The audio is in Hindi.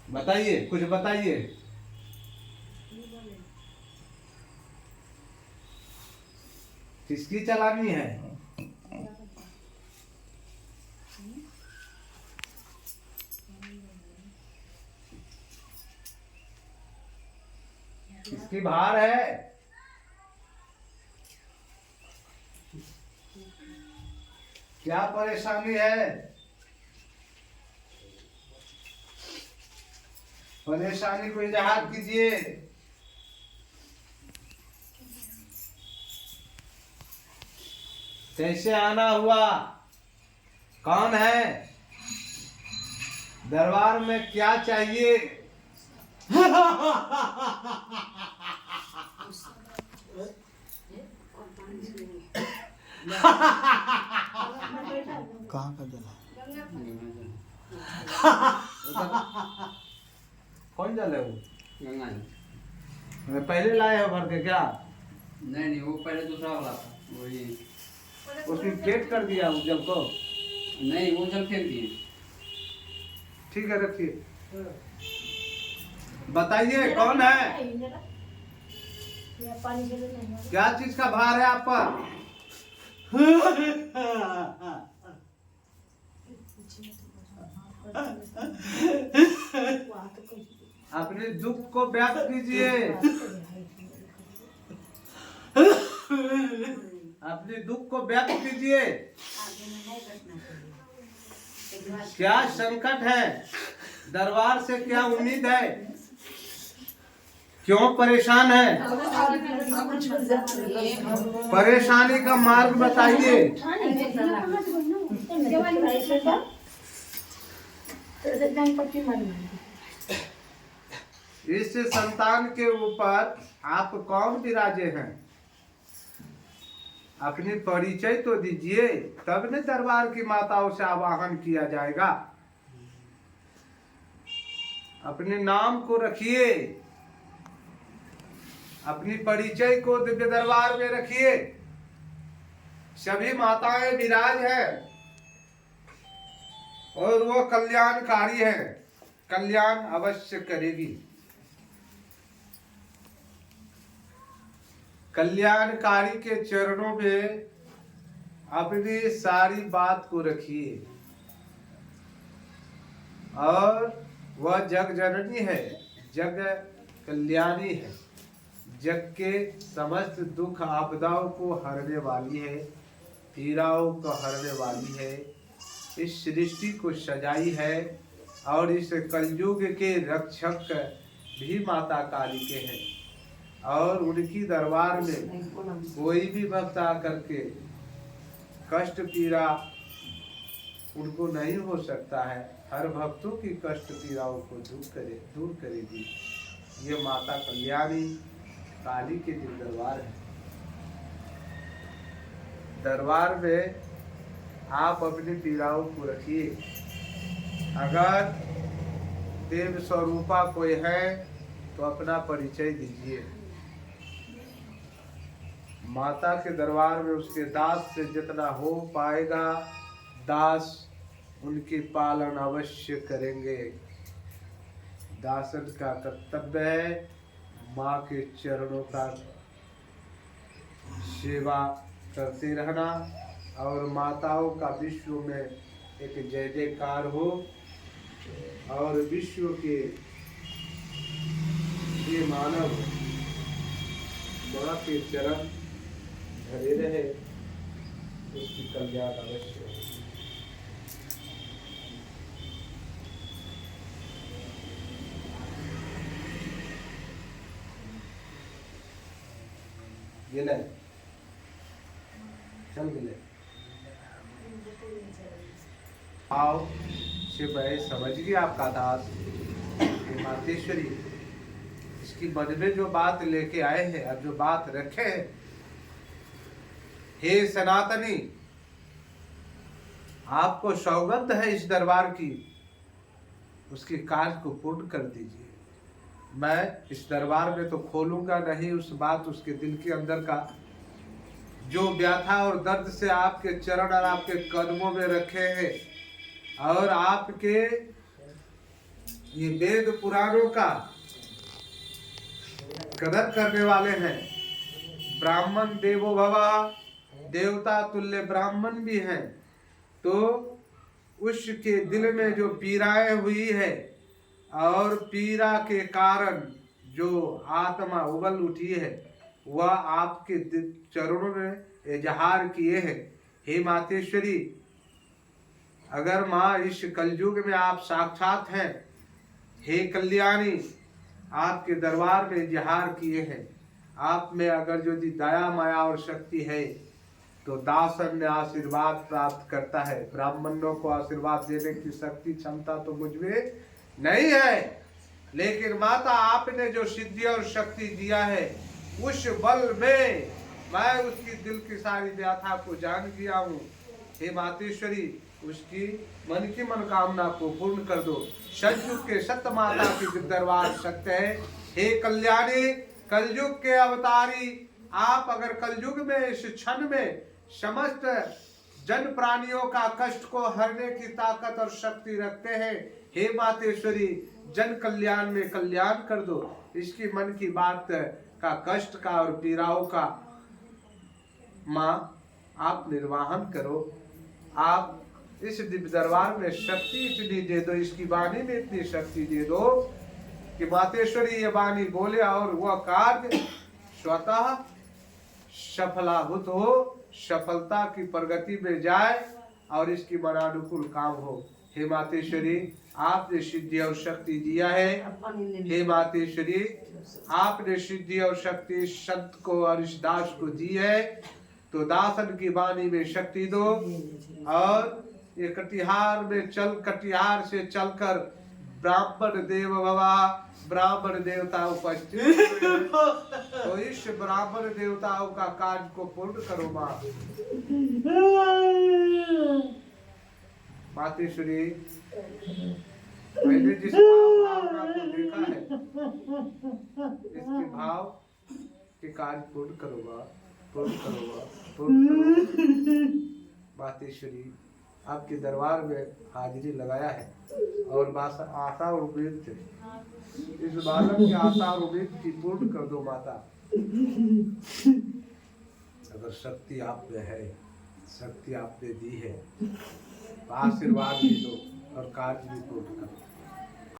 बताइए, कुछ बताइए। किसकी चलानी है? किसकी भार है? क्या परेशानी है? परेशानी को इजहार कीजिए। कैसे आना हुआ? कौन है? दरबार में क्या चाहिए? कहाँ का जल कौन जल है वो? गंगा जी। पहले लाए हो भर के क्या? नहीं वो पहले दूसरा वाला था वही। उसने पेट कर दिया उस जल को? नहीं वो जल फेंक दिए। ठीक है, रखिए। बताइए कौन है? क्या चीज का भार है आप पर? अपने दुख को व्यक्त कीजिए। अपने दुख को व्यक्त कीजिए। क्या संकट है? दरबार से क्या उम्मीद है? क्यों परेशान है? परेशानी का मार्ग बताइए। इस संतान के ऊपर आप कौन विराजे हैं? अपनी परिचय तो दीजिए, तब न दरबार की माताओं से आवाहन किया जाएगा। अपने नाम को रखिए, अपनी परिचय को दिव्य दरबार में रखिए। सभी माताएं विराज हैं और वो कल्याणकारी है, कल्याण अवश्य करेगी। कल्याणकारी के चरणों में अपनी सारी बात को रखिए। और वह जग जननी है, जग कल्याणी है, जग के समस्त दुख आपदाओं को हरने वाली है, पीड़ाओं को हरने वाली है, इस सृष्टि को सजाई है। और इस कलयुग के रक्षक भी माता काली के हैं। और उनकी दरबार में कोई भी भक्त आकर के कष्ट पीड़ा उनको नहीं हो सकता है। हर भक्तों की कष्ट पीड़ाओं को दूर करेगी। ये माता कल्याणी काली के दिव्य दरबार है। दरबार में आप अपनी पीड़ाओं को रखिए। अगर देव स्वरूपा कोई है तो अपना परिचय दीजिए। माता के दरबार में उसके दास से जितना हो पाएगा दास उनकी पालन अवश्य करेंगे। दासन का कर्तव्य है माँ के चरणों का सेवा करते रहना और माताओं का विश्व में एक जय जयकार हो और विश्व के ये मानव माँ के चरण धरे रहे, उसकी कल्याण अवश्य हो। गेले चल गेले आओ से मैं समझ गया आपका दास हे मातेश्वरी, इसकी मन में जो बात लेके आए हैं और जो बात रखे हैं, हे सनातनी, आपको सौगंध है इस दरबार की, उसके कार्य को पूर्ण कर दीजिए। मैं इस दरबार में तो खोलूंगा नहीं उस बात, उसके दिल के अंदर का जो व्यथा और दर्द से आपके चरण और आपके कदमों में रखे हैं, और आपके ये वेद पुराणों का कदर करने वाले हैं। ब्राह्मण देवो भव, देवता तुल्य ब्राह्मण भी हैं, तो उसके दिल में जो पीड़ाएं हुई है और पीड़ा के कारण जो आत्मा उबल उठी है, वह आपके चरणों में इजहार किए हैं। हे मातेश्वरी, अगर माँ इस कलयुग में आप साक्षात हैं, हे कल्याणी, आपके दरबार में इजहार किए हैं। आप में अगर जो दया माया और शक्ति है तो दासन ने आशीर्वाद प्राप्त करता है। ब्राह्मणों को आशीर्वाद देने की शक्ति क्षमता तो मुझ में नहीं है, लेकिन माता आपने जो सिद्धि और शक्ति दिया है, उस बल में मैं उसकी दिल की सारी व्यथा को जान गया हूँ। हे मातेश्वरी, उसकी मन की मनोकामना को पूर्ण कर दो। सतयुग के सत्य माता की दरबार सत्य है। हे कल्याणी, कलयुग के अवतारी, आप अगर कलयुग में इस क्षण में समस्त जन प्राणियों का कष्ट को हरने की ताकत और शक्ति रखते हैं, हे मातेश्वरी, जन कल्याण में कल्याण कर दो। इसकी मन की बात का, कष्ट का और पीड़ाओं का माँ आप निर्वाहन करो। आप इस दिव्य दरबार में शक्ति इतनी दे दो, इसकी वाणी में इतनी शक्ति दे दो कि मातेश्वरी ये वाणी बोले और वह कार्य स्वतः सफलाभूत हो, सफलता की प्रगति में जाए और इसकी मनानुकूल काम हो। हे मातेश्वरी, आपने सिद्धि और शक्ति दिया है। हे मातेश्वरी, आपने सिद्धि और शक्ति संत को और इस दास को दी है, तो दासन की वाणी में शक्ति दो। और ये कटिहार में कटिहार से चलकर ब्राह्मण देव भवा, ब्राह्मण देवता उपस्थित, तो इस ब्राह्मण देवताओं का कार्य को पूर्ण करो माँ। मातेश्वरी, मैंने जिस भावना को देखा है, इसके भाव के कार्य पूर्ण करो माँ, पूर्ण करो माँ, पूर्ण करो। मातेश्वरी, आपके दरबार में हाजिरी लगाया है और आशा और उम्मीद थे, इस बालक की आशा और उम्मीद की पूर्ण कर दो माता। अगर शक्ति आप में है, शक्ति आपने दी है, तो आशीर्वाद भी दो और कार्य भी पूर्ण करो।